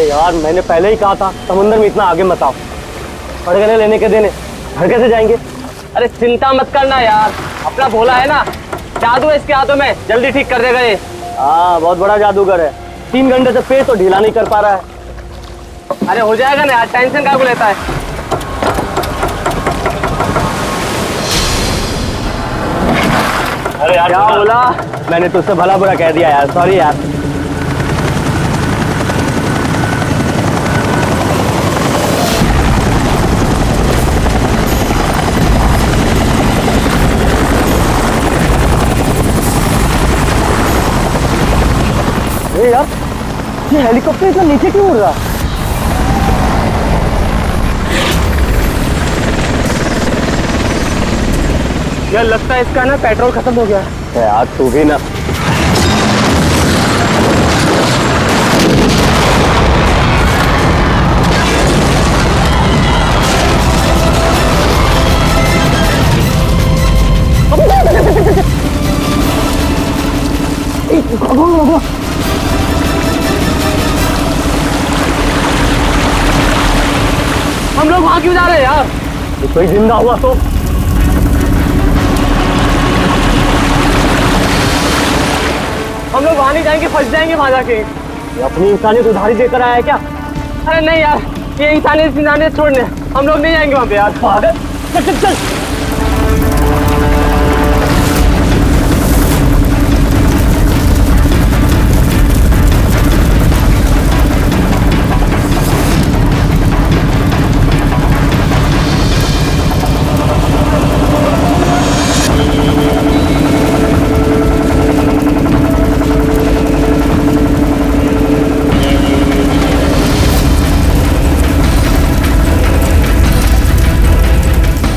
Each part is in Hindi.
यार मैंने पहले ही कहा था समुद्र में इतना आगे मत आओ। पड़गने लेने के देने घर कैसे जाएंगे? अरे चिंता मत करना यार, अपना भोला है ना, जादू है इसके हाथों में, जल्दी ठीक कर देगा ये। हाँ बहुत बड़ा जादूगर है, 3 घंटे से पेट तो ढीला नहीं कर पा रहा है। अरे हो जाएगा ना यार, टेंशन काहे को लेता है। अरे यार क्या बोला? मैंने तुझसे भला बुरा कह दिया यार, सॉरी यार। यार ये हेलीकॉप्टर इतना नीचे क्यों उड़ रहा? यार लगता है इसका ना पेट्रोल खत्म हो गया। यार तू भी ना। हम लोग वहां क्यों जा रहे हैं यार? कोई जिंदा हुआ तो? हम लोग वहां नहीं जाएंगे, फंस जाएंगे वहां जाके। ये अपनी इंसानियत उधारी देकर आया है क्या? अरे नहीं यार, ये इंसानियत छोड़ने हम लोग नहीं जाएंगे वहां पे यार। पागल, चल चल चल।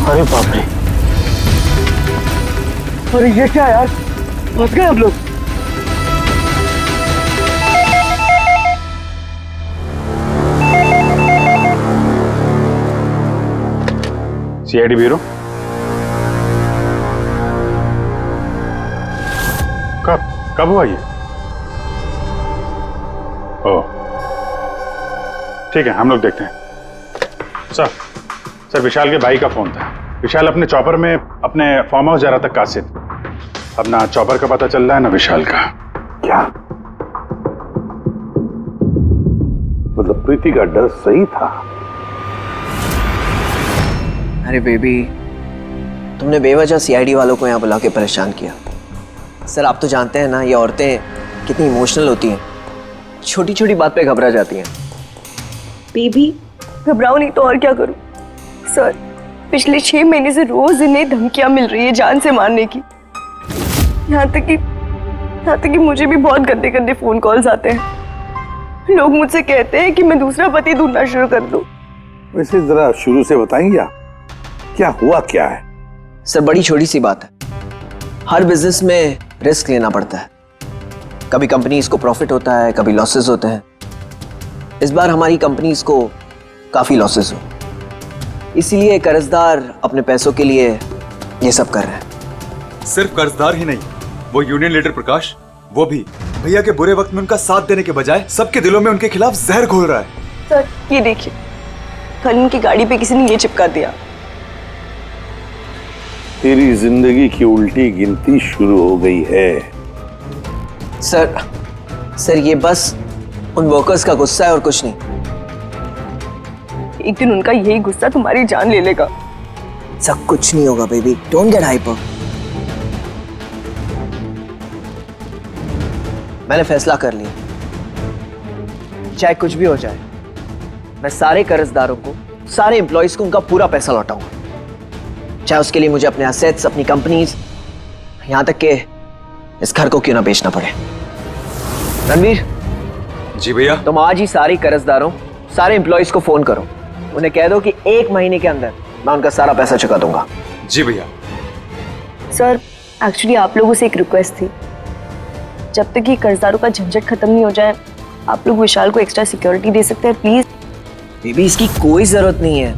अरे बाप रे, अरे ये क्या यार, फंस गए हम लोग। CID bureau. कब हुआ ये? ओह ठीक है, हम लोग देखते हैं। सर विशाल के भाई का फोन था। विशाल अपने चॉपर में अपने फार्म हाउस जा रहा था कासिद। अब ना चॉपर का पता चल रहा है ना विशाल का। क्या मतलब प्रीति का डर सही था? अरे बेबी, तुमने बेवजह सीआईडी वालों को यहाँ बुला के परेशान किया। सर आप तो जानते हैं ना, ये औरतें कितनी इमोशनल होती हैं, छोटी छोटी बात पे घबरा जाती हैं। बेबी घबराओ नहीं तो और क्या करूं? सर पिछले 6 महीने से रोज इन्हें धमकियां मिल रही है जान से मारने की। यहाँ तक कि मुझे भी बहुत गंदे गंदे फोन कॉल्स आते हैं। लोग मुझसे कहते हैं कि मैं दूसरा पति ढूंढना शुरू कर दूं। वैसे जरा शुरू से बताएंगे क्या हुआ क्या है? सर बड़ी छोटी सी बात है, हर बिजनेस में रिस्क लेना पड़ता है। कभी कंपनीज को प्रॉफिट होता है, कभी लॉसेस होते हैं। इस बार हमारी कंपनीज को काफी लॉसेस हो, इसीलिए कर्जदार अपने पैसों के लिए ये सब कर रहे हैं। सिर्फ कर्जदार ही नहीं, वो यूनियन लीडर प्रकाश, वो भी भैया के बुरे वक्त में उनका साथ देने के बजाय सबके दिलों में उनके खिलाफ जहर घोल रहा है। सर ये देखिए, कल उनकी गाड़ी पे किसी ने ये चिपका दिया। तेरी जिंदगी की उल्टी गिनती शुरू हो गई है। सर ये बस उन वर्कर्स का गुस्सा है और कुछ नहीं। एक दिन उनका यही गुस्सा तुम्हारी जान ले लेगा। सब कुछ नहीं होगा बेबी, डोंट गेट हाइपर। मैंने फैसला कर लिया, चाहे कुछ भी हो जाए, मैं सारे कर्जदारों को, सारे एम्प्लॉइज को उनका पूरा पैसा लौटाऊंगा, चाहे उसके लिए मुझे अपने असेट्स, अपनी कंपनीज, यहां तक के इस घर को क्यों ना बेचना पड़े। रणवीर जी भैया। तुम आज ही सारे कर्जदारों, सारे एम्प्लॉइज को फोन करो, उन्हें कह दो कि 1 महीने के अंदर मैं उनका सारा पैसा चुका दूंगा। जी भैया। सर एक्चुअली आप लोगों से एक रिक्वेस्ट थी, जब तक ये कर्जदारों का झंझट खत्म नहीं हो जाए, आप लोग विशाल को एक्स्ट्रा सिक्योरिटी दे सकते हैं प्लीज। बेबी इसकी कोई जरूरत नहीं है,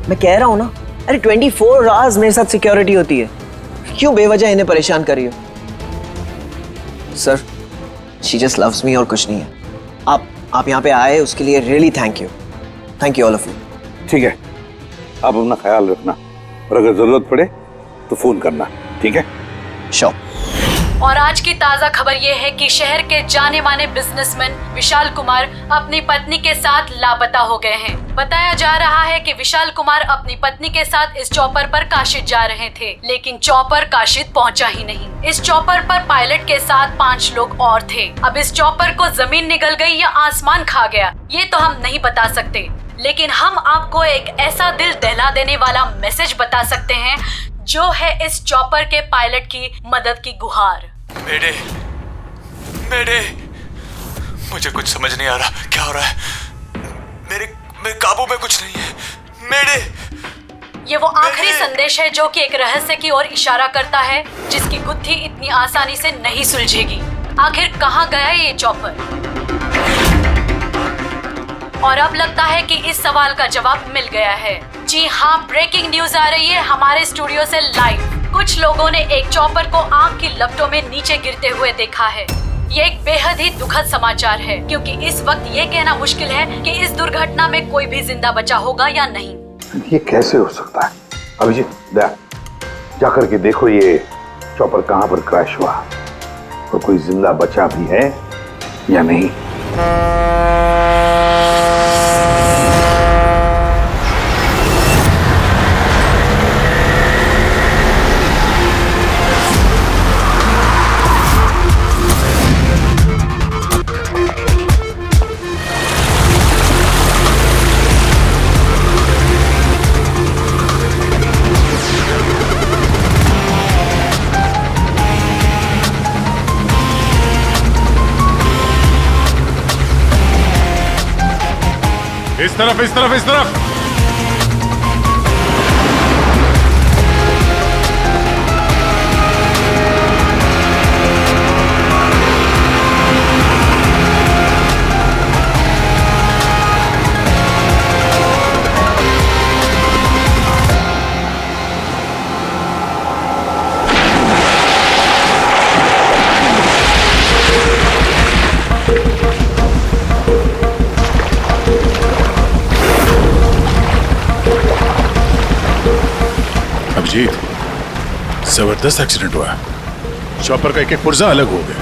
मैं कह रहा हूं ना। अरे 24 आवर्स मेरे साथ सिक्योरिटी होती है, क्यों बेवजह इन्हें परेशान कर रही हो? Sir she just loves me और कुछ नहीं है। आप यहाँ पे आए उसके लिए really thank you all of you. ठीक है, आप अपना ख्याल रखना और अगर जरूरत पड़े तो फोन करना, ठीक है? श्योर। और आज की ताजा खबर ये है कि शहर के जाने माने बिजनेसमैन विशाल कुमार अपनी पत्नी के साथ लापता हो गए हैं। बताया जा रहा है कि विशाल कुमार अपनी पत्नी के साथ इस चॉपर पर काशिद जा रहे थे, लेकिन चॉपर काशिद पहुंचा ही नहीं। इस चॉपर पर पायलट के साथ 5 लोग और थे। अब इस चॉपर को जमीन निगल गई या आसमान खा गया, ये तो हम नहीं बता सकते, लेकिन हम आपको एक ऐसा दिल दहला देने वाला मैसेज बता सकते हैं जो है इस चॉपर के पायलट की मदद की गुहार। मेरे मुझे कुछ समझ नहीं आ रहा, क्या हो रहा है? मेरे काबू में कुछ नहीं है। ये वो आखिरी संदेश है जो कि एक रहस्य की ओर इशारा करता है, जिसकी गुत्थी इतनी आसानी से नहीं सुलझेगी। आखिर कहाँ गया ये चॉपर? और अब लगता है कि इस सवाल का जवाब मिल गया है। जी हाँ, ब्रेकिंग न्यूज आ रही है हमारे स्टूडियो से लाइव। कुछ लोगों ने एक चॉपर को आग की लपटों में नीचे गिरते हुए देखा है। ये एक बेहद ही दुखद समाचार है, क्योंकि इस वक्त ये कहना मुश्किल है कि इस दुर्घटना में कोई भी जिंदा बचा होगा या नहीं। ये कैसे हो सकता है? अभिजीत, जाकर के देखो ये चॉपर कहाँ पर क्रैश हुआ और कोई जिंदा बचा भी है या नहीं। इस तरफ, इस तरफ, इस तरफ। अभिजीत, जबरदस्त एक्सीडेंट हुआ। चॉपर का एक पुर्जा अलग हो गया।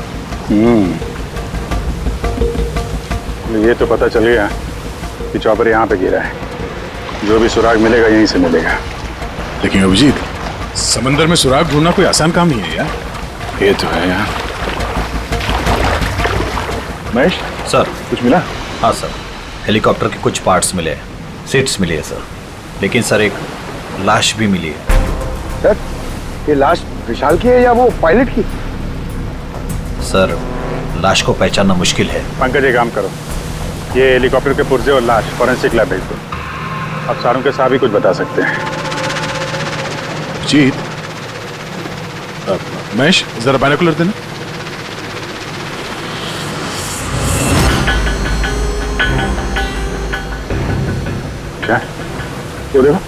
ये तो पता चल गया कि चॉपर यहाँ पे गिरा है। जो भी सुराग मिलेगा यहीं से मिलेगा। लेकिन अभिजीत, समंदर में सुराग ढूंढना कोई आसान काम नहीं है यार। ये तो है यार। महेश सर, कुछ मिला? हाँ सर, हेलीकॉप्टर के कुछ पार्ट्स मिले हैं, सीट्स मिली है सर। लेकिन सर एक लाश भी मिली है। सर, ये लाश विशाल की है या वो पायलट की? सर, लाश को पहचानना मुश्किल है। पंकज, एक काम करो, ये हेलीकॉप्टर के पुर्जे और लाश फॉरेंसिक लैब भेज दो। अब सारों के साथ भी कुछ बता सकते हैं। जीत, महेश जरा बाइनोकुलर देना। क्या वो देखो,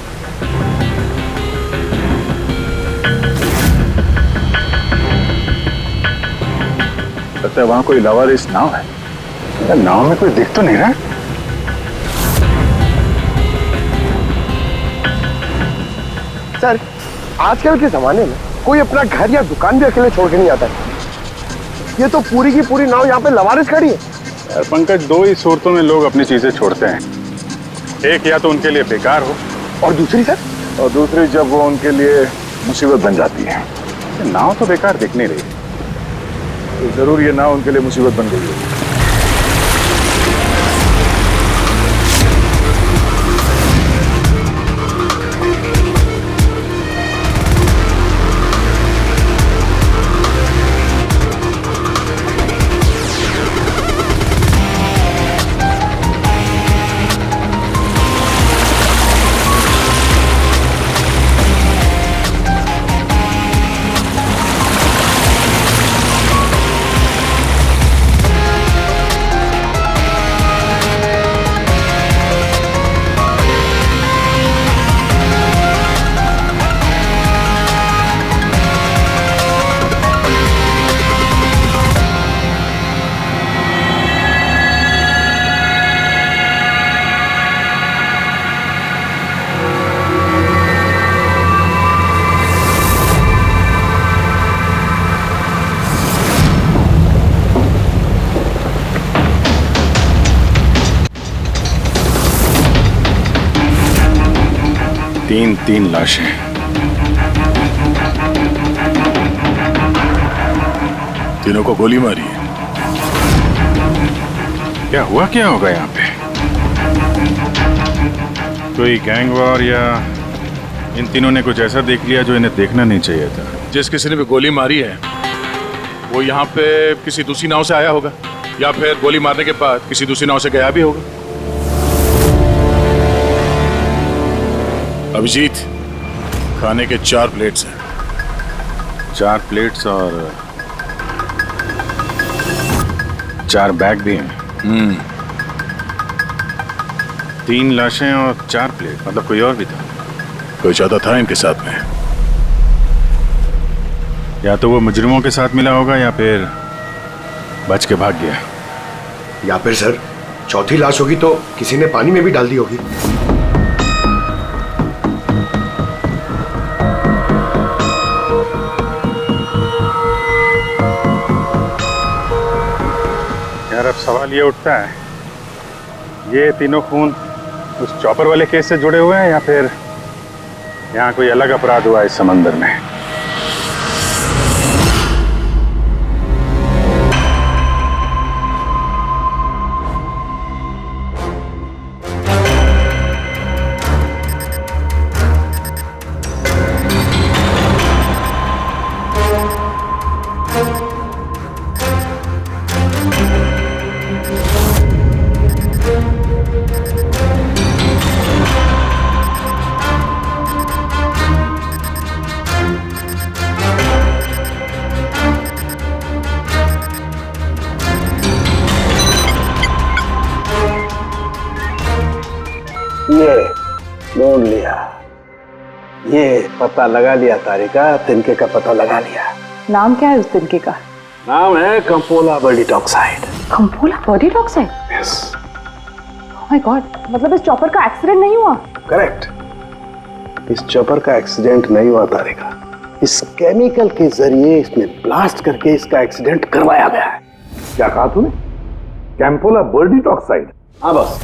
लगता है वहां कोई लवारिस नाव है। नाव में कोई दिख तो नहीं रहा। सर, आजकल के जमाने में कोई अपना घर या दुकान भी अकेले छोड़ के नहीं आता है। ये तो पूरी की पूरी नाव यहाँ पे लवारिस खड़ी है। यार पंकज, दो ही सूरतों में लोग अपनी चीजें छोड़ते हैं। एक या तो उनके लिए बेकार हो, और दूसरी सर, और दूसरी जब वो उनके लिए मुसीबत बन जाती है। नाव तो बेकार दिख नहीं रही, तो जरूर ये नाव उनके लिए मुसीबत बन गई है। तीन लाशें। तीनों को गोली मारी है। क्या हुआ क्या होगा यहाँ पे? कोई गैंग वॉर या इन तीनों ने कुछ ऐसा देख लिया जो इन्हें देखना नहीं चाहिए था। जिस किसी ने भी गोली मारी है वो यहाँ पे किसी दूसरी नाव से आया होगा या फिर गोली मारने के बाद किसी दूसरी नाव से गया भी होगा। अभिजीत, खाने के 4 प्लेट्स हैं। 4 प्लेट्स और 4 बैग भी हैं। 3 लाशें और 4 प्लेट, मतलब कोई और भी था? कोई ज्यादा था इनके साथ में। या तो वो मुजरिमों के साथ मिला होगा या फिर बच के भाग गया। या फिर सर चौथी लाश होगी तो किसी ने पानी में भी डाल दी होगी। यार अब सवाल ये उठता है, ये तीनों खून उस चॉपर वाले केस से जुड़े हुए हैं या फिर यहाँ कोई अलग अपराध हुआ इस समंदर में? ये ढूंढ लिया, ये पता लगा लिया तारिका, तिनके का पता लगा लिया। नाम क्या है उस तिनके का? नाम है कंपोला बर्डिट ऑक्साइड। कंपोला बर्डिट oxide? Yes. Oh my god, मतलब इस चॉपर का एक्सीडेंट नहीं हुआ? करेक्ट, इस चॉपर का एक्सीडेंट नहीं हुआ तारिका, इस केमिकल के जरिए इसमें ब्लास्ट करके इसका एक्सीडेंट करवाया गया है। क्या कहा तूने? कैंपोला बर्डिट ऑक्साइड? हाँ बस,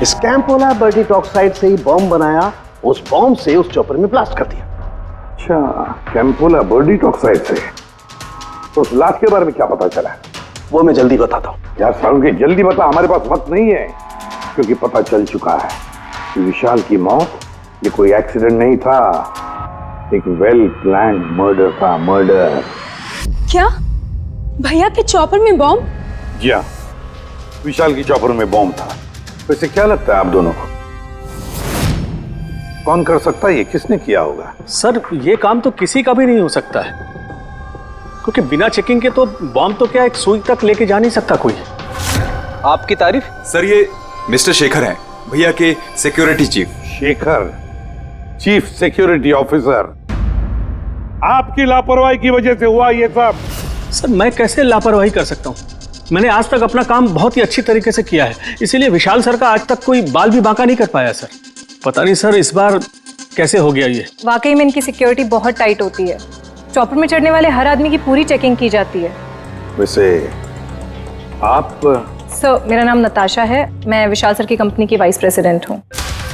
इस कैंपोला बर्डिट ऑक्साइड से ही बॉम्ब बनाया, उस बॉम्ब से उस चॉपर में ब्लास्ट कर दिया। अच्छा, कैंपोला बर्डिट ऑक्साइड से। तो उस लाश के बारे में क्या पता चला? वो मैं जल्दी बताता हूँ। यार सारुण, जल्दी बता, हमारे पास वक्त नहीं है। क्योंकि पता चल चुका है कि विशाल की मौत ये कोई एक्सीडेंट नहीं था, एक वेल प्लान मर्डर था। मर्डर। क्या भैया के चॉपर में बॉम्ब? जी हाँ, विशाल की चॉपर में बॉम्ब था। वैसे क्या लगता है आप दोनों को, कौन कर सकता है ये? किसने किया होगा? सर ये काम तो किसी का भी नहीं हो सकता है, क्योंकि बिना चेकिंग के तो बॉम्ब तो क्या एक सुई तक लेके जा नहीं सकता कोई। आपकी तारीफ? सर ये मिस्टर शेखर हैं, भैया के security chief. Shekhar, chief security officer. आपकी लापरवाही की वजह से हुआ ये सब। सर मैं कैसे लापरवाही कर सकता हूँ? मैंने आज तक अपना काम बहुत ही अच्छी तरीके से किया है, इसीलिए विशाल सर का आज तक कोई बाल भी बांका नहीं कर पाया सर। पता नहीं सर इस बार कैसे हो गया ये। वाकई में इनकी सिक्योरिटी बहुत टाइट होती है। चॉपर में चढ़ने वाले हर आदमी की पूरी चेकिंग की जाती है। वैसे आप? सर मेरा नाम नताशा है, मैं विशाल सर की कंपनी की वाइस प्रेसिडेंट हूँ।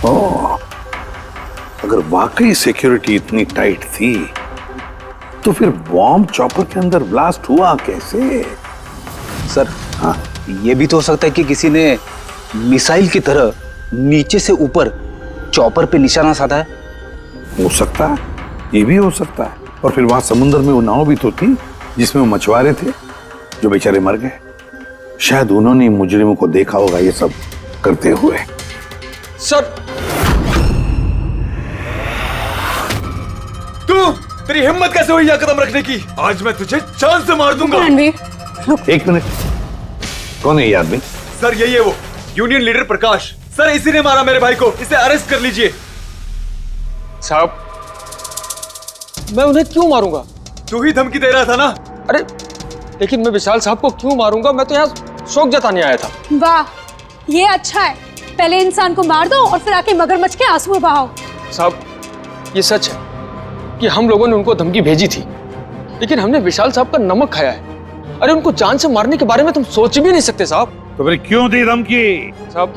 ओह, अगर वाकई सिक्योरिटी इतनी टाइट थी तो फिर बॉम्ब चॉपर के अंदर ब्लास्ट हुआ कैसे? सर हाँ, ये भी तो हो सकता है कि किसी ने मिसाइल की तरह नीचे से ऊपर चॉपर पे निशाना साधा है। हो सकता है, ये भी हो सकता है। और फिर वहां समुद्र में वो नाव भी तो थी जिसमें वो मछुआरे थे जो बेचारे मर गए। शायद उन्होंने मुजरिमों को देखा होगा ये सब करते हुए। सर तेरी हिम्मत कैसे हुई यह कदम रखने की? आज मैं तुझे जान से मार दूंगा। एक मिनट, कौन है ये आदमी? सर यही है वो यूनियन लीडर प्रकाश। सर इसी ने मारा मेरे भाई को, इसे अरेस्ट कर लीजिए। साहब मैं उन्हें क्यों मारूंगा? तू ही धमकी दे रहा था ना। अरे लेकिन मैं विशाल साहब को क्यों मारूंगा? मैं तो यहाँ शोक जताने आया था। वाह ये अच्छा है, पहले इंसान को मार दो और फिर आके मगरमच्छ के आंसू बहाओ। साहब ये सच है कि हम लोगों ने उनको धमकी भेजी थी, लेकिन हमने विशाल साहब का नमक खाया है। अरे उनको जान से मारने के बारे में तुम सोच भी नहीं सकते साहब। तो फिर क्यों दी धमकी? साहब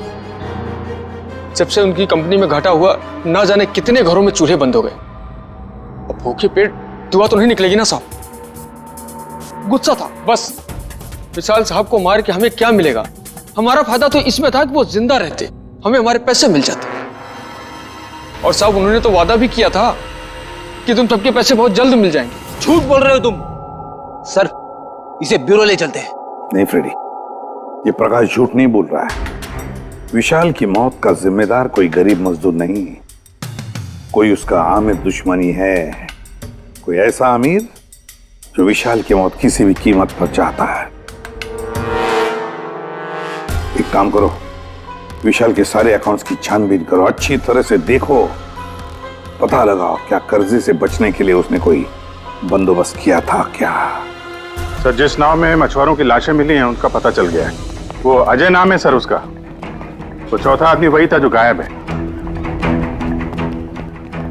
जब से उनकी कंपनी में घाटा हुआ, ना जाने कितने घरों में चूल्हे बंद हो गए। अब भूखे पेट दुआ तो नहीं निकलेगी ना साहब। गुस्सा था बस। विशाल साहब को मार के हमें क्या मिलेगा? हमारा फायदा तो इसमें था कि वो जिंदा रहते, हमें हमारे पैसे मिल जाते। और साहब उन्होंने तो वादा भी किया था कि तुम सबके पैसे बहुत जल्द मिल जाएंगे। झूठ बोल रहे हो तुम। सर, इसे ब्यूरो ले चलते हैं। नहीं फ्रेडी, ये प्रकाश झूठ नहीं बोल रहा है। विशाल की मौत का जिम्मेदार कोई गरीब मजदूर नहीं, कोई उसका आमिर दुश्मनी है, कोई ऐसा अमीर जो विशाल की मौत किसी भी कीमत पर चाहता है। एक काम करो, विशाल के सारे अकाउंट्स की छानबीन करो, अच्छी तरह से देखो, पता लगाओ क्या कर्जे से बचने के लिए उसने कोई बंदोबस्त किया था क्या। सर, जिस नाव में मछुआरों की लाशें मिली हैं उनका पता चल गया है। वो अजय नाम है सर उसका। वो चौथा आदमी वही था जो गायब है।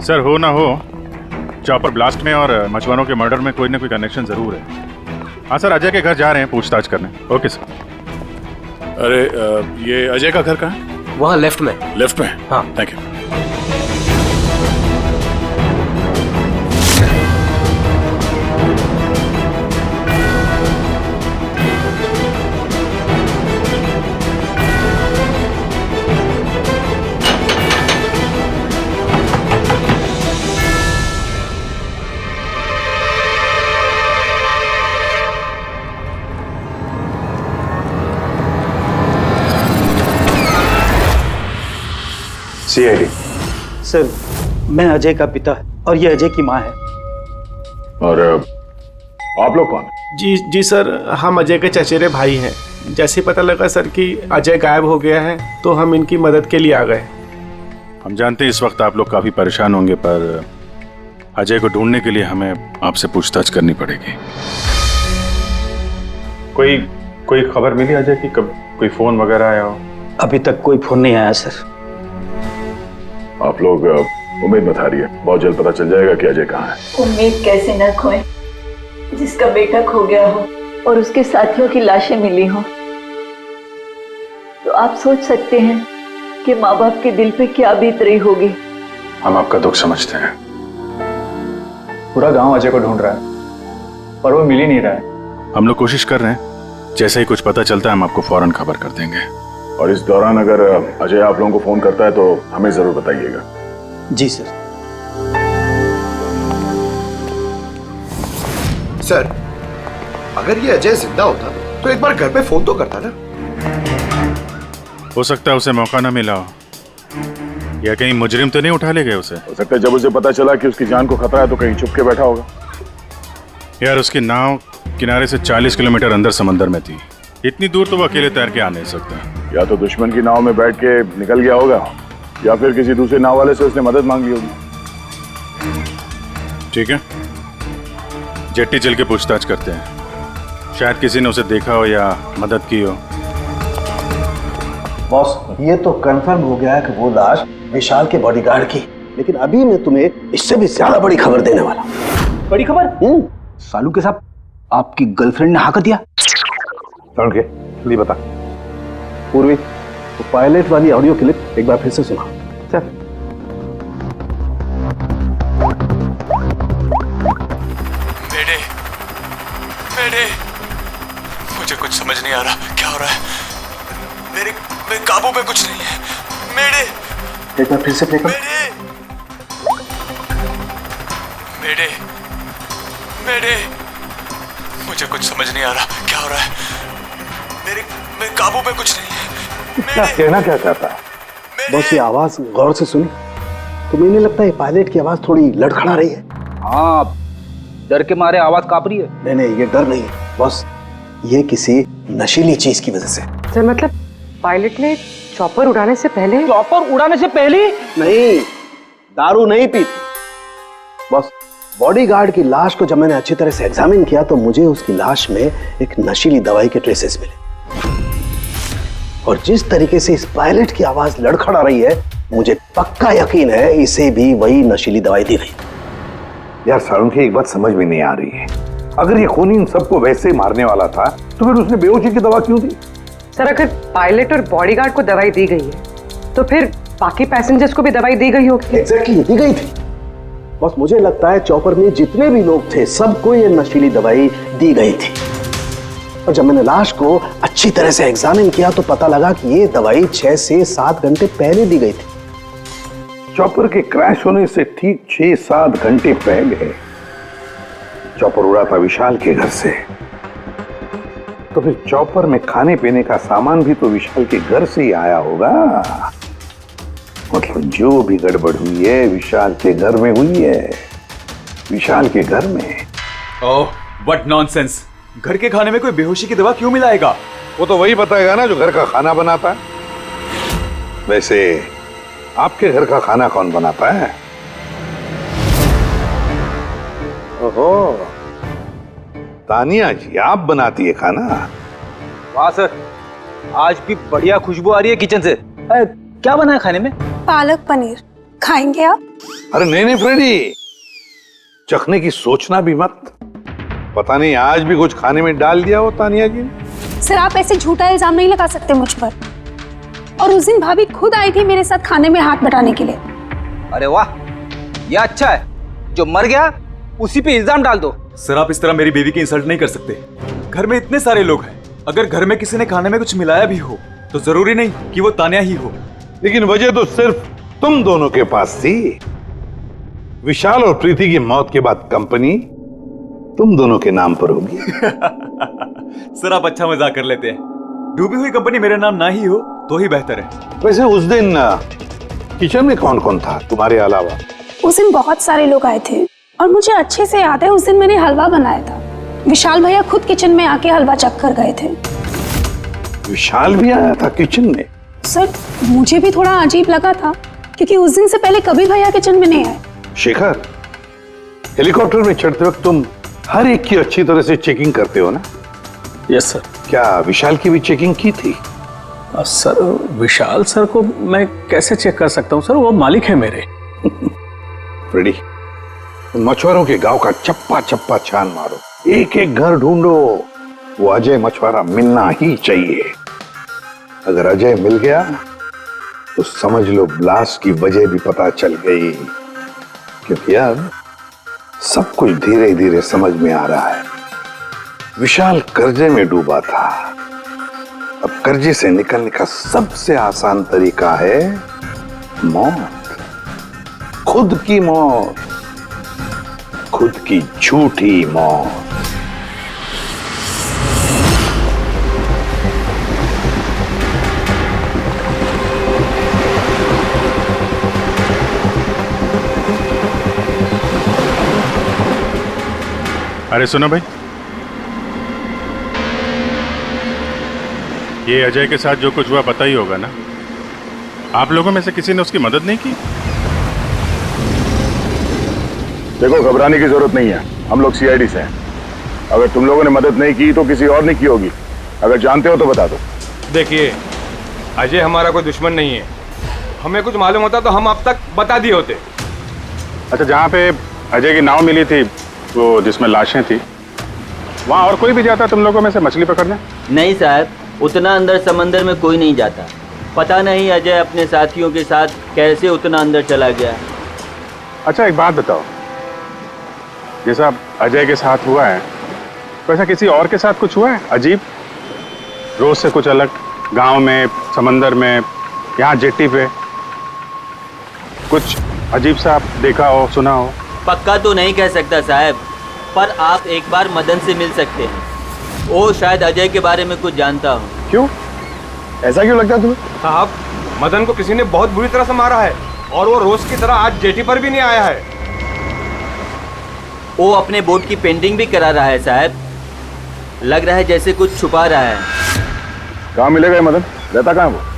सर, हो ना हो, चॉपर ब्लास्ट में और मछुआरों के मर्डर में कोई ना कोई कनेक्शन जरूर है। हाँ सर, अजय के घर जा रहे हैं पूछताछ करने। Okay sir. अरे ये अजय का घर कहाँ है? वहाँ लेफ्ट में। लेफ्ट में? हाँ, थैंक यू। CID। सर, मैं अजय का पिता और ये अजय की माँ है। और आप लोग कौन? जी सर, हम अजय के चचेरे भाई हैं। जैसे पता लगा सर कि अजय गायब हो गया है तो हम इनकी मदद के लिए आ गए। हम जानते हैं इस वक्त आप लोग काफी परेशान होंगे, पर अजय को ढूंढने के लिए हमें आपसे पूछताछ करनी पड़ेगी। कोई खबर मिली अजय की? कब कोई फोन वगैरह आया हो? अभी तक कोई फोन नहीं आया सर। आप लोग उम्मीद मत हारिए, बहुत जल्द पता चल जाएगा कि अजय कहाँ है। उम्मीद कैसे न खोए, जिसका बेटा खो गया हो और उसके साथियों की लाशें मिली हो, तो आप सोच सकते हैं कि माँ बाप के दिल पे क्या बीत रही होगी। हम आपका दुख समझते हैं। पूरा गांव अजय को ढूंढ रहा है पर वो मिल ही नहीं रहा है। हम लोग कोशिश कर रहे हैं, जैसे ही कुछ पता चलता है हम आपको फौरन खबर कर देंगे। और इस दौरान अगर अजय आप लोगों को फोन करता है तो हमें जरूर बताइएगा। जी सर। सर, अगर ये अजय जिंदा होता तो एक बार घर पे फोन तो करता ना। हो सकता है उसे मौका ना मिला हो, या कहीं मुजरिम तो नहीं उठा ले गए उसे। हो सकता है जब उसे पता चला कि उसकी जान को खतरा है तो कहीं छुप के बैठा होगा। यार, उसकी नाव किनारे से 40 किलोमीटर अंदर समंदर में थी। इतनी दूर तो वो अकेले तैर के आ नहीं सकता। या तो दुश्मन की नाव में बैठ के निकल गया होगा, या फिर किसी दूसरे नाव वाले से उसने मदद मांगी होगी। ठीक है, जेट्टी चल के पूछताछ करते हैं। शायद किसी ने उसे देखा हो या मदद की हो। बॉस, ये तो कंफर्म हो गया है कि वो लाश विशाल के बॉडीगार्ड की, लेकिन अभी मैं तुम्हें इससे भी ज्यादा बड़ी खबर देने वाला हूं। बड़ी खबर? सालू के साथ आपकी गर्लफ्रेंड ने हाँ कर दिया? बता पूर्वी, तो पायलट वाली ऑडियो क्लिप एक बार फिर से सुना। चल। मेरे मुझे कुछ समझ नहीं आ रहा, क्या हो रहा है? मेरे काबू में कुछ नहीं है। मेरे एक बार फिर से प्ले कर। मेरे मुझे कुछ समझ नहीं आ रहा, क्या हो रहा है? मेरे काबू में कुछ नहीं है। क्या कहना क्या चाहता है? बस ये आवाज गौर से सुनी तो मुझे लगता है ये पायलट की आवाज थोड़ी लड़खड़ा रही है। हाँ, डर के मारे आवाज कांप रही है। नहीं, ये डर नहीं है बस, ये किसी नशीली चीज की वजह से। सर, मतलब पायलट ने चॉपर उड़ाने से पहले? चॉपर उड़ाने से पहले? नहीं, दारू नहीं पी थी। बस बॉडीगार्ड की लाश को जब मैंने अच्छी तरह से एग्जामिन किया तो मुझे उसकी लाश में एक नशीली दवाई के ट्रेसेस मिले, और जिस तरीके से इस पायलट की आवाज लड़खड़ा रही है मुझे पक्का यकीन है इसे भी वही नशीली दवाई दी गई। यार सालुंखे, एक बात समझ में नहीं आ रही है, अगर ये खूनी इन सबको वैसे ही मारने वाला था तो फिर उसने बेहोशी की दवा क्यों दी? सर, अगर पायलट और बॉडीगार्ड को दवाई दी गई है तो फिर बाकी पैसेंजर्स को भी दवाई दी गई होगी। एग्जैक्टली, दी गई थी। बस मुझे लगता है चॉपर में जितने भी लोग थे सबको ये नशीली दवाई दी गई थी। और जब मैंने लाश को अच्छी तरह से एग्जामिन किया तो पता लगा कि ये दवाई 6 से 7 घंटे पहले दी गई थी। चॉपर के क्रैश होने से ठीक 6-7 घंटे पहले चॉपर उड़ा था विशाल के घर से। तो फिर चॉपर में खाने पीने का सामान भी तो विशाल के घर से ही आया होगा। मतलब जो भी गड़बड़ हुई है विशाल के घर में हुई है, विशाल के घर में। ओह, व्हाट नॉनसेंस! घर के खाने में कोई बेहोशी की दवा क्यों मिलाएगा? वो तो वही बताएगा ना जो घर का खाना बनाता है। वैसे आपके घर का खाना कौन बनाता है? ओहो, तानिया जी आप बनाती है खाना? वाह सर, आज भी बढ़िया खुशबू आ रही है किचन से। क्या बना है खाने में? पालक पनीर, खाएंगे आप? अरे नहीं फ्रेडी, चखने की सोचना भी मत। पता नहीं आज भी कुछ खाने में डाल दिया हो तानिया जी ने। सर आप ऐसे झूठा इल्जाम नहीं लगा सकते मुझ पर। और उस दिन भाभी खुद आई थी मेरे साथ खाने में हाथ बटाने के लिए। अरे वाह, ये अच्छा है, जो मर गया उसी पे इल्जाम डाल दो। सर आप इस तरह मेरी बीवी की इंसल्ट नहीं कर सकते। घर में इतने सारे लोग हैं, अगर घर में किसी ने खाने में कुछ मिलाया भी हो तो जरूरी नहीं कि वो तानिया ही हो। लेकिन वजह तो सिर्फ तुम दोनों के पास थी। विशाल और प्रीति की मौत के बाद कंपनी तुम दोनों के नाम पर होगी। सर आप अच्छा मजाक कर लेते हैं। डूबी हुई कंपनी मेरे नाम ना ही हो तो ही बेहतर है। वैसे उस दिन किचन में कौन कौन था तुम्हारे अलावा? उस दिन बहुत सारे लोग आए थे और मुझे अच्छे से याद है उस दिन मैंने हलवा बनाया था। विशाल भैया खुद किचन में आके हलवा चख कर गए थे। विशाल भी आया था किचन में? सर मुझे भी थोड़ा अजीब लगा था क्योंकि उस दिन से पहले कभी भैया किचन में नहीं आए। शेखर, हेलीकॉप्टर में चढ़ते वक्त तुम हर एक की अच्छी तरह से चेकिंग करते हो ना? Yes sir. क्या विशाल की भी चेकिंग की थी? सर विशाल सर को मैं कैसे चेक कर सकता हूँ सर, वो मालिक है मेरे। फ्रेडी, मछुआरों के गांव का चप्पा चप्पा छान मारो, एक एक घर ढूंढो, वो अजय मछुआरा मिलना ही चाहिए। अगर अजय मिल गया तो समझ लो ब्लास्ट की वजह भी पता चल गई। क्योंकि अब सब कुछ धीरे धीरे समझ में आ रहा है। विशाल कर्जे में डूबा था, अब कर्जे से निकलने का सबसे आसान तरीका है मौत, खुद की मौत, खुद की झूठी मौत। अरे सुनो भाई, ये अजय के साथ जो कुछ हुआ पता ही होगा ना? आप लोगों में से किसी ने उसकी मदद नहीं की? देखो, घबराने की जरूरत नहीं है, हम लोग सीआईडी से हैं। अगर तुम लोगों ने मदद नहीं की तो किसी और ने की होगी। अगर जानते हो तो बता दो। देखिए, अजय हमारा कोई दुश्मन नहीं है। हमें कुछ मालूम होता तो हम अब तक बता दिए होते। अच्छा, जहाँ पे अजय की नाव मिली थी, वो जिसमें लाशें थी, वहाँ और कोई भी जाता तुम लोगों में से मछली पकड़ने? नहीं साहब, उतना अंदर समंदर में कोई नहीं जाता। पता नहीं अजय अपने साथियों के साथ कैसे उतना अंदर चला गया। अच्छा एक बात बताओ, जैसा अजय के साथ हुआ है वैसा किसी और के साथ कुछ हुआ है अजीब, रोज से कुछ अलग? गांव में, समंदर में, यहाँ जेट्टी पे कुछ अजीब सा आप देखा हो, सुना हो? पक्का तो नहीं कह सकता साहब, पर आप एक बार मदन से मिल सकते हैं। वो शायद अजय के बारे में कुछ जानता हो। क्यों? ऐसा क्यों लगता है तुम्हें? साहब, मदन को किसी ने बहुत बुरी तरह से मारा है और वो रोज की तरह आज जेटी पर भी नहीं आया है। वो अपने बोट की पेंटिंग भी करा रहा है साहब। लग रहा है जैसे कुछ छुपा रहा है। कहाँ मिलेगा ये मदन? रहता कहाँ है वो?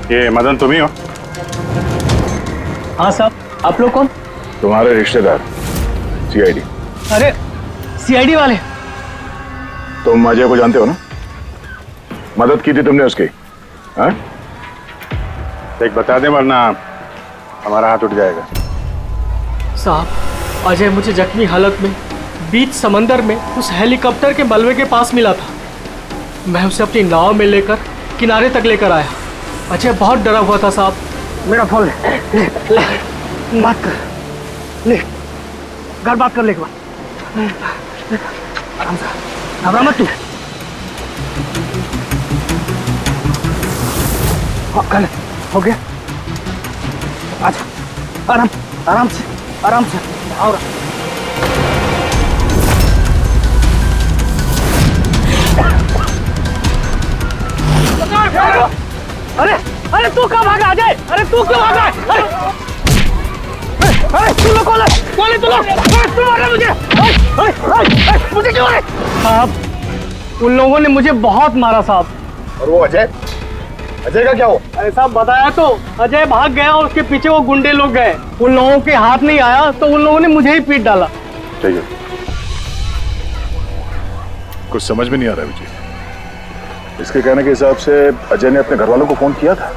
ये मदन तुम ही हो? हाँ साहब, आप लोग कौन? तुम्हारे रिश्तेदार, सीआईडी। अरे सीआईडी वाले? तुम अजय को जानते हो ना? मदद की थी तुमने उसकी, हाँ? देख बता दे वरना हमारा हाथ उठ जाएगा। साहब, अजय मुझे जख्मी हालत में बीच समंदर में उस हेलीकॉप्टर के मलबे के पास मिला था। मैं उसे अपनी नाव में लेकर किनारे तक लेकर आया। अजय बहुत डरा हुआ था साहब। मेरा फोन ले बात कर, ले घर बात कर ले एक बार। आराम से, घबरा मत तू। हाँ कल हो गया। अच्छा आराम आराम से आराम से आओ। अरे अरे तू कहाँ भागा अजय? अरे तू क्यों भागा? अरे तू लोग कौन है तू लोग? तू मारा मुझे? मुझे क्यों मारे? साहब, उन लोगों ने मुझे बहुत मारा साहब। और वो अजय? अजय का क्या हुआ? अरे साहब बताया तो, अजय भाग गया और उसके पीछे वो गुंडे लोग गए। उन लोगों के हाथ नहीं आया तो उन लोगों ने मुझे ही पीट डाला। चाहिए कुछ समझ में नहीं आ रहा है विजय। इसके कहने के हिसाब से अजय ने अपने घर वालों को फोन किया था,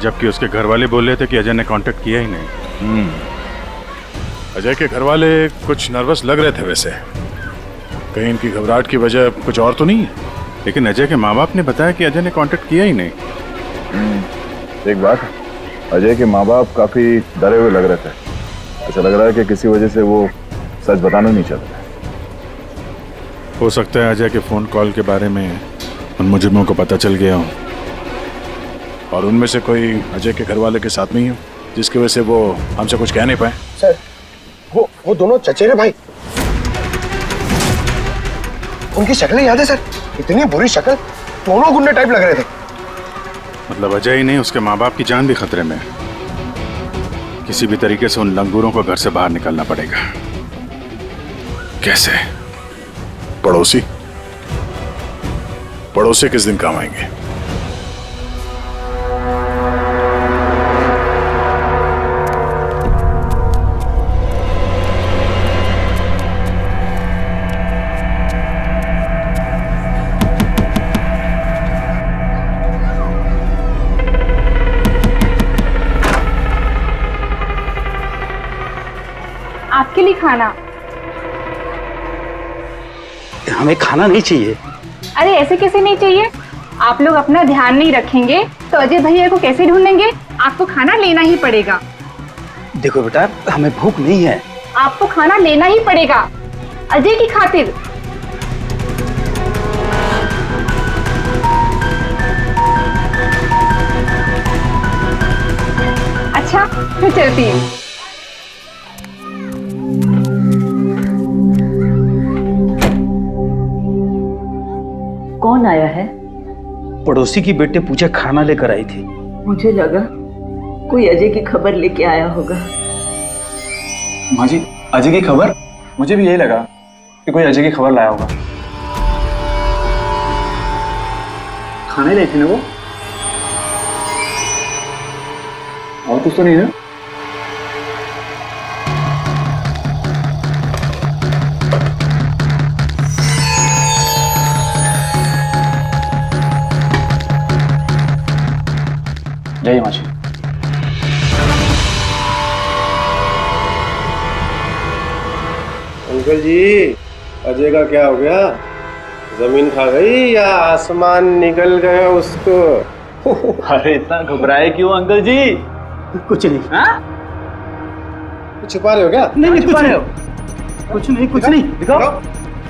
जबकि उसके घर वाले बोल रहे थे कि अजय ने कांटेक्ट किया ही नहीं। अजय के घर वाले कुछ नर्वस लग रहे थे वैसे। कहीं इनकी घबराहट की वजह कुछ और तो नहीं है? लेकिन अजय के माँ बाप ने बताया कि अजय ने कांटेक्ट किया ही नहीं। एक बात, अजय के माँ बाप काफी डरे हुए लग रहे थे। ऐसा लग रहा है कि किसी वजह से वो सच बताना नहीं चाहते। हो सकता है अजय के फोन कॉल के बारे में उन मुजरिमों को पता चल गया हो, और उनमें से कोई अजय के घर वाले के साथ नहीं हो, जिसकी वजह से वो हमसे कुछ कह नहीं पाए। सर वो दोनों चचेरे भाई, उनकी शक्लें याद है सर? इतनी बुरी शक्ल, दोनों गुंडे टाइप लग रहे थे। मतलब अजय ही नहीं, उसके माँ बाप की जान भी खतरे में है। किसी भी तरीके से उन लंगूरों को घर से बाहर निकालना पड़ेगा। कैसे? पड़ोसी? पड़ोसी किस दिन काम आएंगे? आपके लिए खाना। हमें खाना नहीं चाहिए। अरे ऐसे कैसे नहीं चाहिए? आप लोग अपना ध्यान नहीं रखेंगे तो अजय भैया को कैसे ढूंढेंगे? आपको खाना लेना ही पड़ेगा। देखो बेटा, हमें भूख नहीं है। आपको खाना लेना ही पड़ेगा अजय की खातिर। अच्छा मैं चलती हूँ। कौन आया है? पड़ोसी की बेटे पूजा खाना लेकर आई थी। मुझे लगा कोई अजय की खबर लेके आया होगा। माँ जी, अजय की खबर? मुझे भी यही लगा कि कोई अजय की खबर लाया होगा। खाने लाई थी ना वो? और कुछ तो नहीं ना? जय माँ जी। अंकल जी, अजय का क्या हो गया? जमीन खा गई या आसमान निकल गया उसको? अरे इतना घबराए क्यों अंकल जी? कुछ नहीं। हाँ? छुपा रहे हो क्या? नहीं छुपा रहे हो। कुछ नहीं कुछ नहीं। दिखाओ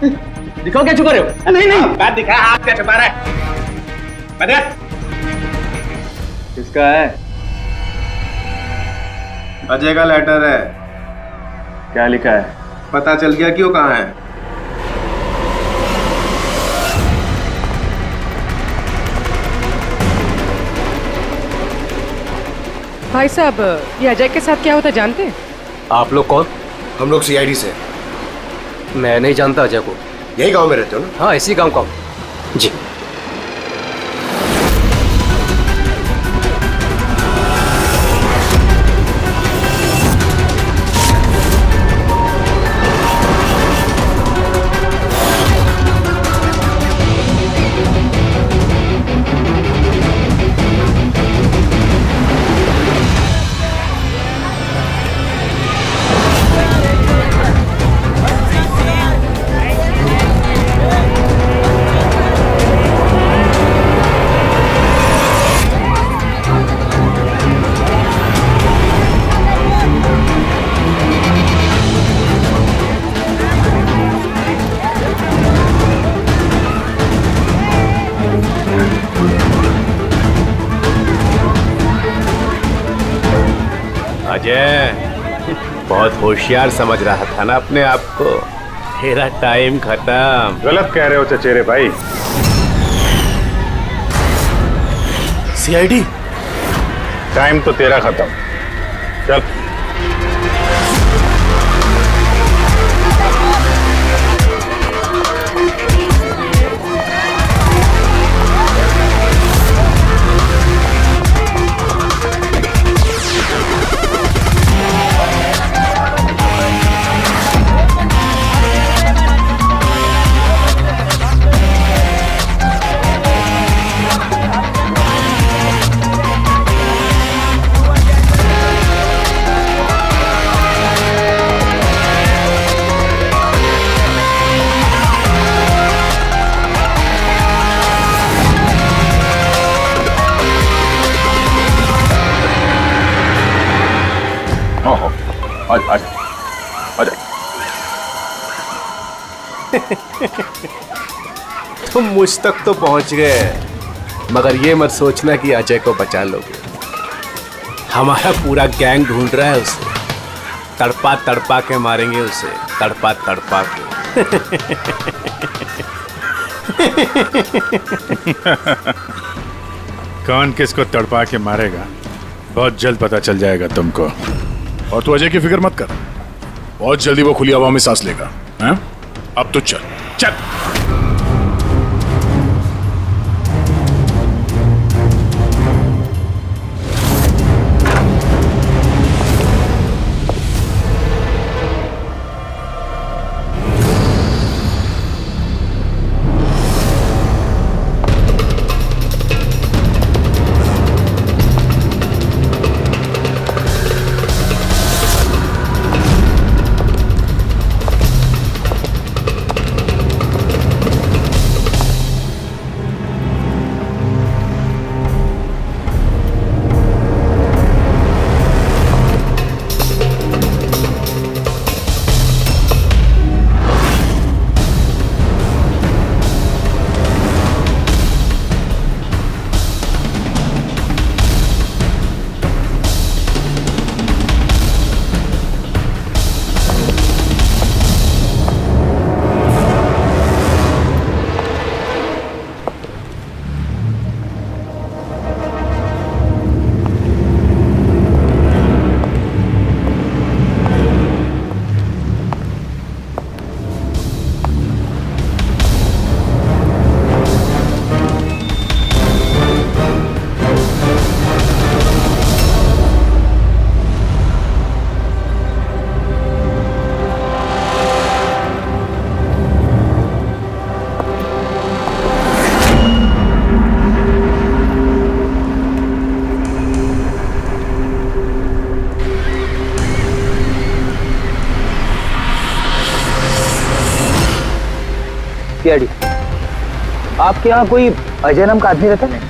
दिखाओ क्या छुपा रहे हो? नहीं नहीं। बात दिखा, आप क्या छुपा रहे हैं? किसका है? अजय का लेटर है। क्या लिखा है? पता चल गया कि वो कहाँ है। भाई साहब, ये अजय के साथ क्या होता जानते हैं? आप लोग कौन? हम लोग सीआईडी से। मैं नहीं जानता अजय को। यही गांव में रहते हो ना? हाँ, इसी गांव का। जी। अजय बहुत होशियार समझ रहा था ना अपने आप को। तेरा टाइम खत्म। गलत कह रहे हो चचेरे भाई। सीआईडी टाइम तो तेरा खत्म। चल तुम मुझ तक तो पहुंच गए, मगर ये मत सोचना कि अजय को बचा लोगे। हमारा पूरा गैंग ढूंढ रहा है उसे। तड़पा तड़पा के मारेंगे उसे, तड़पा तड़पा के। कौन किसको तड़पा के मारेगा बहुत जल्द पता चल जाएगा तुमको। और तू अजय की फिक्र मत कर, बहुत जल्दी वो खुली हवा में सांस लेगा। हैं? अब तो चल चल। सीआईडी, आपके यहाँ कोई अजय नाम का आदमी रहता है?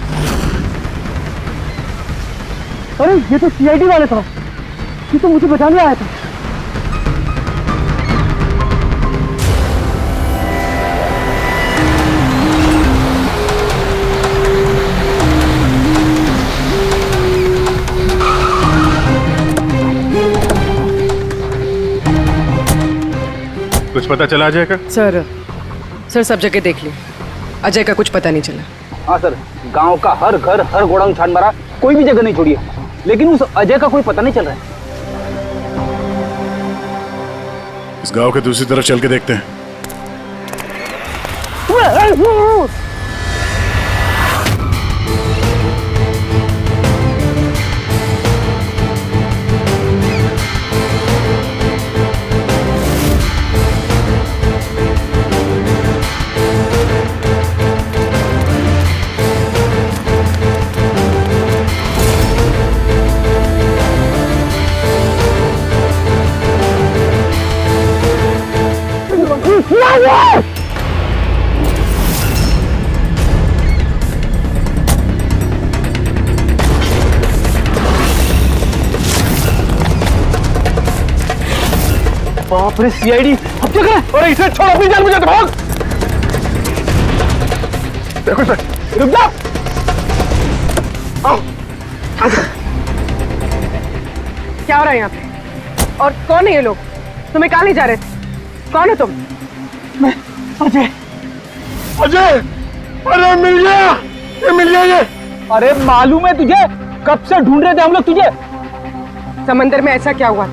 अरे ये तो सीआईडी वाले था, ये तो मुझे बचाने आया था। कुछ पता चला अजय का? सर सब जगह देख ली, अजय का कुछ पता नहीं चला। हाँ सर, गांव का हर घर हर गोडाउन छान मारा, कोई भी जगह नहीं छोड़ी है, लेकिन उस अजय का कोई पता नहीं चल रहा है। इस गांव के दूसरी तरफ चल के देखते हैं। बाप रे सीआईडी, अब क्या करें? अरे इसे छोड़, अपनी जान बचा, भाग। देखो सर, रुक जा। आओ। क्या हो रहा है यहाँ पे? और कौन है ये लोग? तुम्हें कहाँ ले जा रहे थे? कौन है तुम? मैं अजय। अजय, अरे मिल गया, ये मिल गया ये। अरे मालूम है तुझे, कब से ढूंढ रहे थे हम लोग तुझे। समंदर में ऐसा क्या हुआ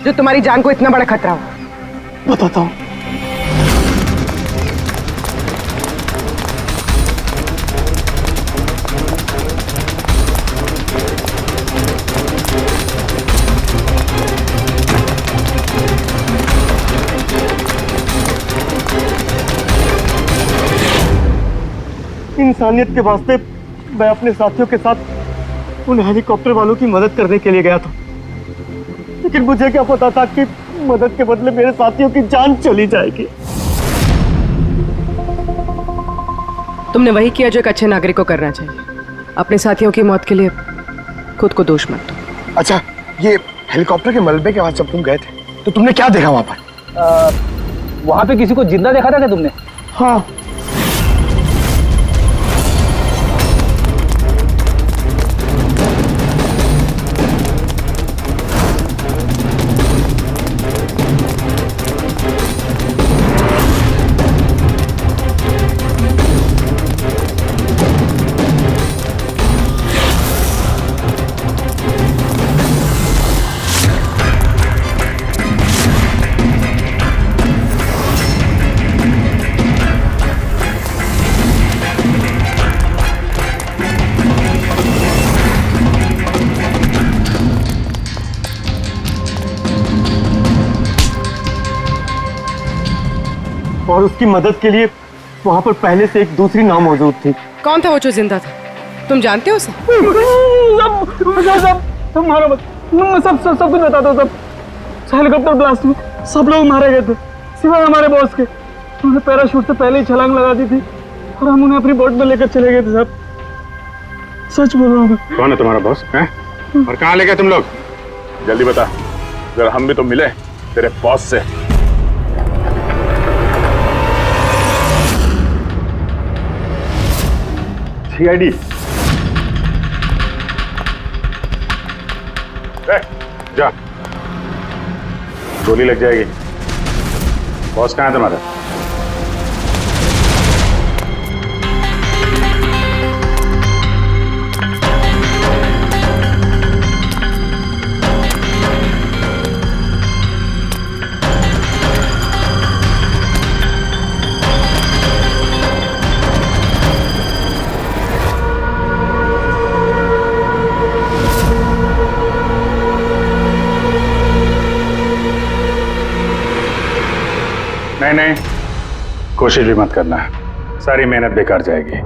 जो तुम्हारी जान को इतना बड़ा खतरा हुआ? बताता हूँ। इंसानियत के वास्ते मैं अपने साथियों के साथ उन हेलीकॉप्टर वालों की मदद करने के लिए गया था, लेकिन मुझे क्या पता था कि मदद के बदले मेरे साथियों की जान चली जाएगी। तुमने वही किया जो एक अच्छे नागरिक को करना चाहिए। अपने साथियों की मौत के लिए खुद को दोष मत दो। अच्छा, ये हेलीकॉप्टर के मलबे के बाद जब तुम गए थे तो तुमने क्या देखा वहां पर? वहां पे किसी को जिंदा देखा था क्या तुमने? हाँ। और उसकी मदद के लिए वहां पर पहले से एक दूसरी नाव मौजूद थी। कौन था वो जो जिंदा था? तुम जानते हो उसे? सब मारो मत, सब कुछ बता दो। सब हेलीकॉप्टर ब्लास्ट में सब लोग मारे गए थे सिवाय हमारे बॉस के। उन्होंने पैराशूट से पहले ही छलांग लगा दी थी और हम उन्हें अपनी बोट में लेकर चले गए थे। सब सच बोल रहा हूँ। कौन है तुम्हारा बॉस है? और कहाँ ले गए तुम लोग? जल्दी बता, जरा हम भी तो मिले तेरे बॉस से। सीआईडी। जा, गोली लग जाएगी। बॉस कहाँ है तुम्हारा? नहीं, कोशिश भी मत करना, सारी मेहनत बेकार जाएगी।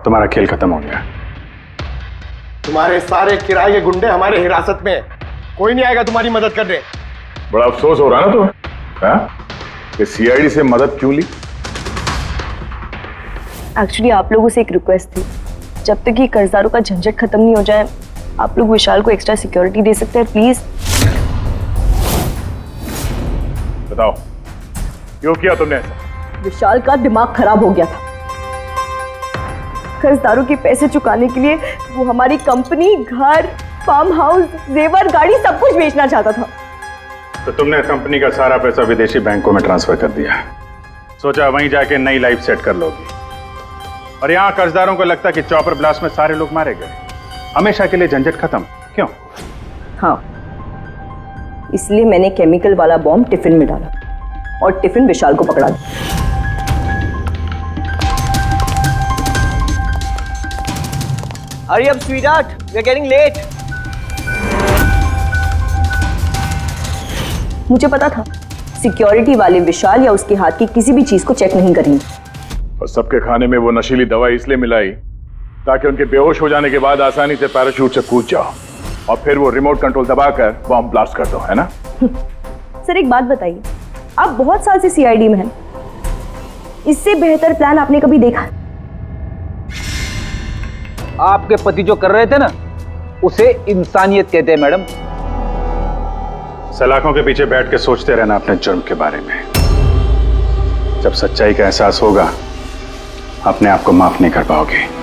तुम्हारा खेल खत्म हो गया। तुम्हारे सारे किराए के गुंडे हमारे हिरासत में, कोई नहीं आएगा तुम्हारी मदद करने। बड़ा अफसोस हो रहा है ना तुम्हें, हाँ? कि सीआईडी से मदद क्यों ली? एक्चुअली आप लोगों से एक रिक्वेस्ट थी, जब तक ये कर्जदारों का झंझट खत्म नहीं हो जाए आप लोग विशाल को एक्स्ट्रा सिक्योरिटी दे सकते हैं प्लीज। बताओ क्यों किया तुमने ऐसा? विशाल का दिमाग खराब हो गया था। कर्जदारों के पैसे चुकाने के लिए वो हमारी कंपनी, घर, फार्म हाउस, जेवर, गाड़ी सब कुछ बेचना चाहता था। तो तुमने कंपनी का सारा पैसा विदेशी बैंकों में ट्रांसफर कर दिया, सोचा वहीं जाके नई लाइफ सेट कर लोगी। और यहाँ कर्जदारों को लगता कि चॉपर ब्लास्ट में सारे लोग मारे गए, हमेशा के लिए झंझट खत्म। क्यों? हाँ, इसलिए मैंने केमिकल वाला बॉम्ब टिफिन में डाला और टिफिन विशाल को पकड़ा दिया। Hurry up, sweetheart. We are getting late. मुझे पता था सिक्योरिटी वाले विशाल या उसके हाथ की किसी भी चीज को चेक नहीं करेंगे। और सबके खाने में वो नशीली दवाई इसलिए मिलाई ताकि उनके बेहोश हो जाने के बाद आसानी से पैराशूट से कूद जाओ और फिर वो रिमोट कंट्रोल दबाकर बॉम्ब ब्लास्ट कर दो, है ना? सर एक बात बताइए, आप बहुत साल से सीआईडी में हैं, इससे बेहतर प्लान आपने कभी देखा? आपके पति जो कर रहे थे ना, उसे इंसानियत कहते हैं मैडम। सलाखों के पीछे बैठ के सोचते रहना अपने जुर्म के बारे में। जब सच्चाई का एहसास होगा अपने आप को माफ नहीं कर पाओगे।